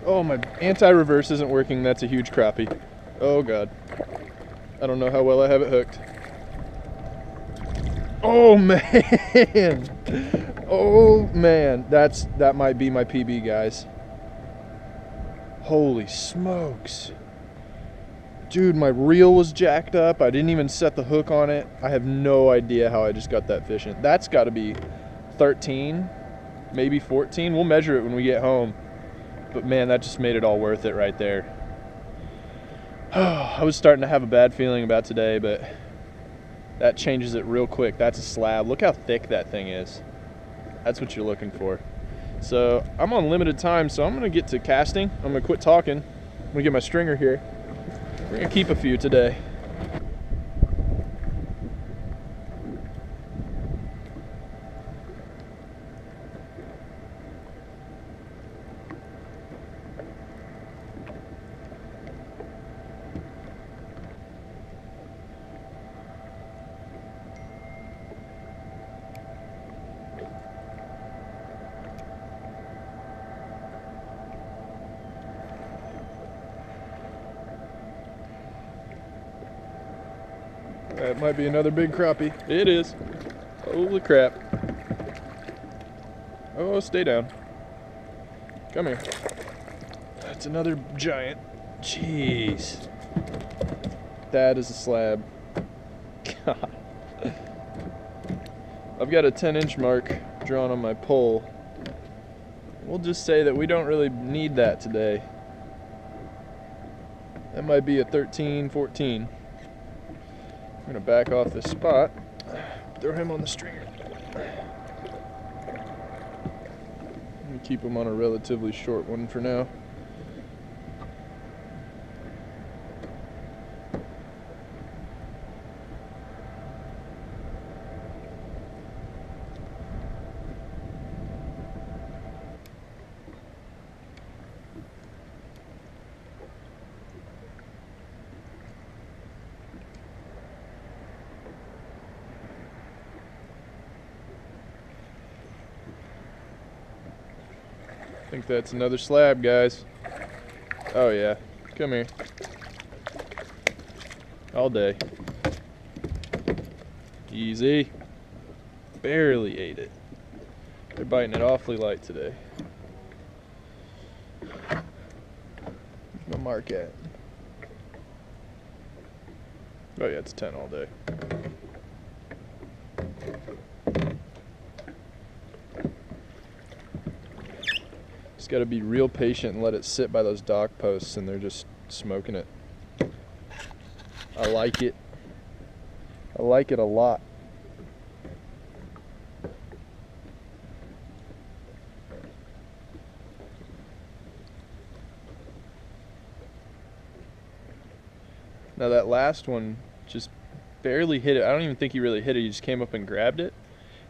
Oh, my anti-reverse isn't working. That's a huge crappie. Oh God. I don't know how well I have it hooked. Oh man. Oh man. That might be my PB, guys. Holy smokes. Dude, my reel was jacked up. I didn't even set the hook on it. I have no idea how I just got that fish in. That's got to be 13, maybe 14. We'll measure it when we get home. But man, that just made it all worth it right there. I was starting to have a bad feeling about today, but that changes it real quick. That's a slab. Look how thick that thing is. That's what you're looking for. So I'm on limited time, so I'm gonna get to casting. I'm gonna quit talking. I'm gonna get my stringer here. We're gonna keep a few today. That might be another big crappie. It is. Holy crap. Oh, stay down. Come here. That's another giant. Jeez. That is a slab. God. I've got a 10-inch mark drawn on my pole. We'll just say that we don't really need that today. That might be a 13, 14. I'm gonna back off this spot, throw him on the stringer. Let me keep him on a relatively short one for now. I think that's another slab, guys. Oh yeah, come here. All day. Easy. Barely ate it. They're biting it awfully light today. Where's my mark at? Oh yeah, it's 10 all day. Just got to be real patient and let it sit by those dock posts, and they're just smoking it. I like it. I like it a lot. Now that last one just barely hit it. I don't even think he really hit it. He just came up and grabbed it.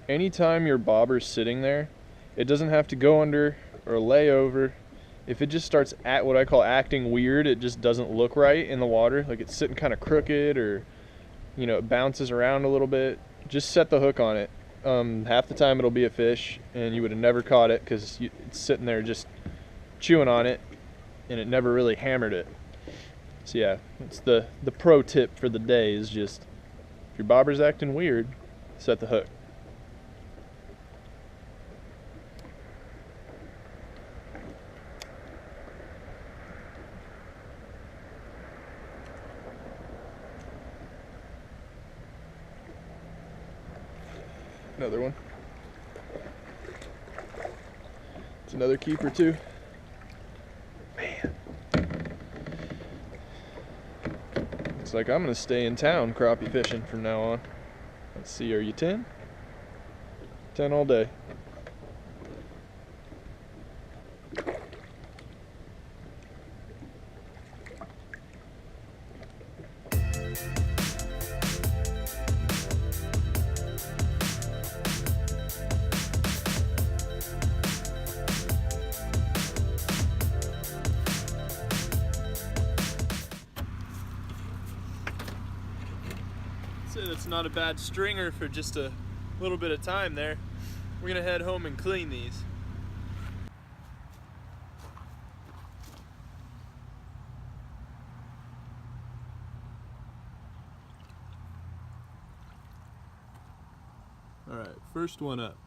Anytime your bobber's sitting there, it doesn't have to go under or lay over. If it just starts at what I call acting weird, it just doesn't look right in the water, like it's sitting kind of crooked, or you know, it bounces around a little bit, just set the hook on it. Half the time it'll be a fish and you would have never caught it because it's sitting there just chewing on it and it never really hammered it. So yeah, it's the pro tip for the day is just, if your bobber's acting weird, set the hook. Another one. It's another keeper too. Man. Looks like I'm gonna stay in town crappie fishing from now on. Let's see, are you 10? 10 all day. That's not a bad stringer for just a little bit of time there. We're gonna head home and clean these. Alright, first one up.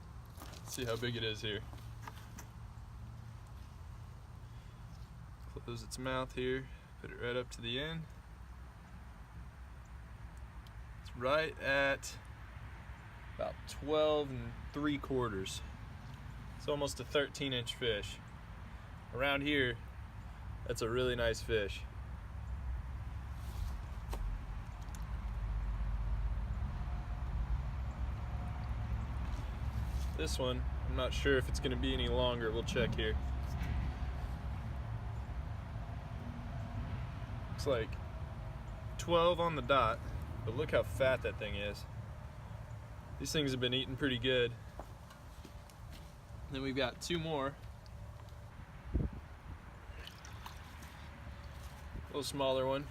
Let's see how big it is here. Close its mouth here, put it right up to the end. It's right at about 12 3/4. It's almost a 13-inch fish. Around here, that's a really nice fish. This one, I'm not sure if it's going to be any longer. We'll check here. Looks like 12 on the dot, but look how fat that thing is. These things have been eating pretty good. Then we've got two more. A little smaller one.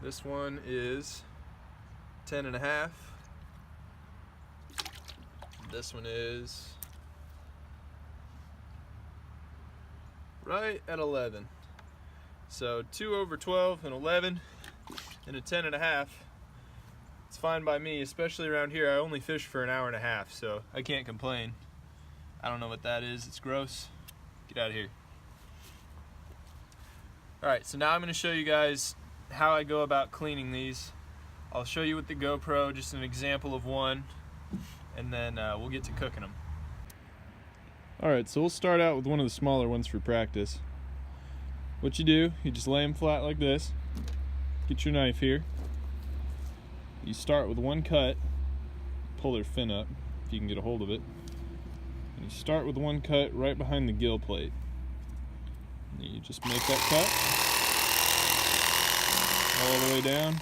This one is 10.5. This one is right at 11. So 2 over 12 and 11 and a 10.5. It's fine by me, especially around here. I only fish for an hour and a half, so I can't complain. I don't know what that is. It's gross. Get out of here. Alright, so now I'm going to show you guys how I go about cleaning these. I'll show you with the GoPro, just an example of one, and then we'll get to cooking them. Alright, so we'll start out with one of the smaller ones for practice. What you do, you just lay them flat like this. Get your knife here. You start with one cut, pull their fin up if you can get a hold of it. And you start with one cut right behind the gill plate. And you just make that cut all the way down.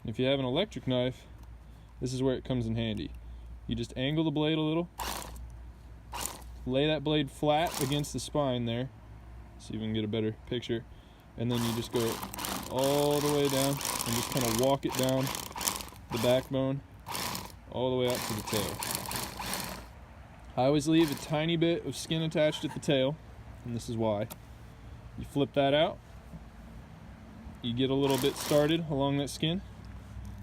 If you have an electric knife, this is where it comes in handy. You just angle the blade a little, lay that blade flat against the spine there, so you can get a better picture, and then you just go all the way down and just kind of walk it down the backbone all the way out to the tail. I always leave a tiny bit of skin attached at the tail, and this is why. You flip that out, you get a little bit started along that skin,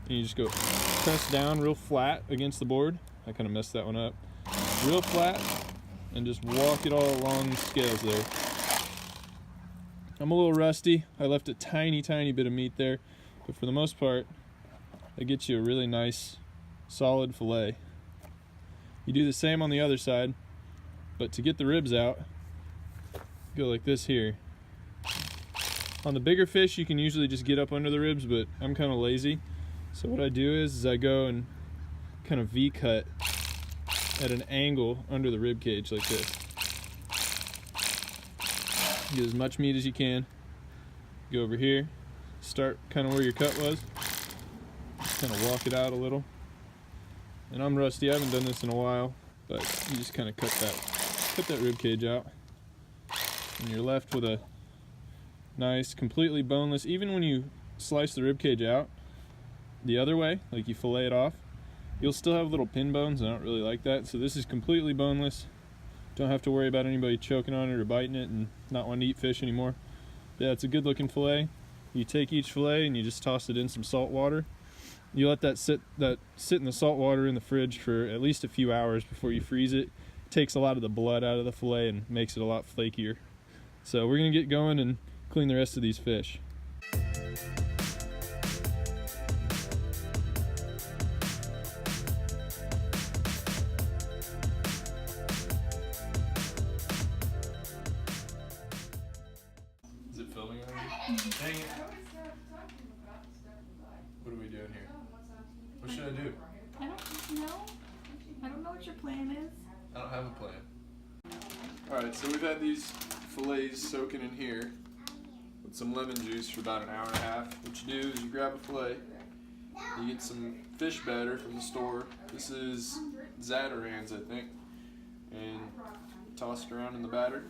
and you just go press down real flat against the board. I kind of messed that one up. Real flat, and just walk it all along the scales there. I'm a little rusty. I left a tiny bit of meat there, but for the most part, that gets you a really nice, solid fillet. You do the same on the other side, but to get the ribs out, go like this here. On the bigger fish, you can usually just get up under the ribs, but I'm kind of lazy. So what I do is I go and kind of V-cut at an angle under the rib cage like this. Get as much meat as you can. Go over here, start kind of where your cut was. Just kind of walk it out a little. And I'm rusty, I haven't done this in a while, but you just kind of cut that rib cage out. And you're left with a nice, completely boneless. Even when you slice the rib cage out the other way, like you fillet it off, you'll still have little pin bones. I don't really like that. So this is completely boneless. Don't have to worry about anybody choking on it or biting it and not wanting to eat fish anymore. But yeah, it's a good looking fillet. You take each fillet and you just toss it in some salt water. You let that sit in the salt water in the fridge for at least a few hours before you freeze it. It takes a lot of the blood out of the fillet and makes it a lot flakier. So we're gonna get going and clean the rest of these fish. Is it filming already? Dang it. What are we doing here? What should I do? I don't know. I don't know what your plan is. I don't have a plan. Alright, so we've had these fillets soaking in here with some lemon juice for about an hour and a half. What you do is you grab a fillet, you get some fish batter from the store. This is Zatarain's, I think, and toss it around in the batter.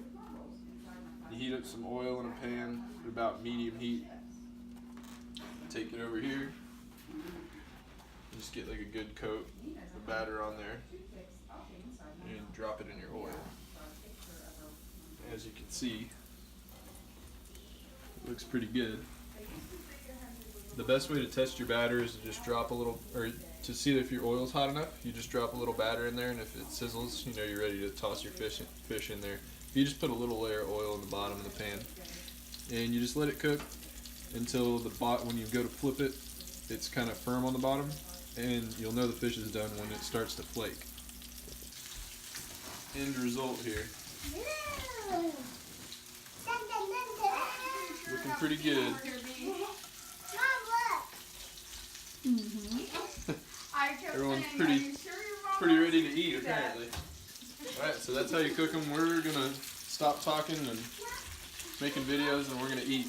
You heat up some oil in a pan at about medium heat. Take it over here. Just get like a good coat of batter on there and drop it in your oil. As you can see, it looks pretty good. The best way to test your batter is to just drop a little, or to see if your oil's hot enough, you just drop a little batter in there, and if it sizzles, you know you're ready to toss your fish in there. You just put a little layer of oil in the bottom of the pan, and you just let it cook until when you go to flip it, it's kind of firm on the bottom, and you'll know the fish is done when it starts to flake. End result here. Looking pretty good. Everyone's pretty ready to eat apparently. Alright, so that's how you cook them. We're gonna stop talking and making videos, and we're gonna eat.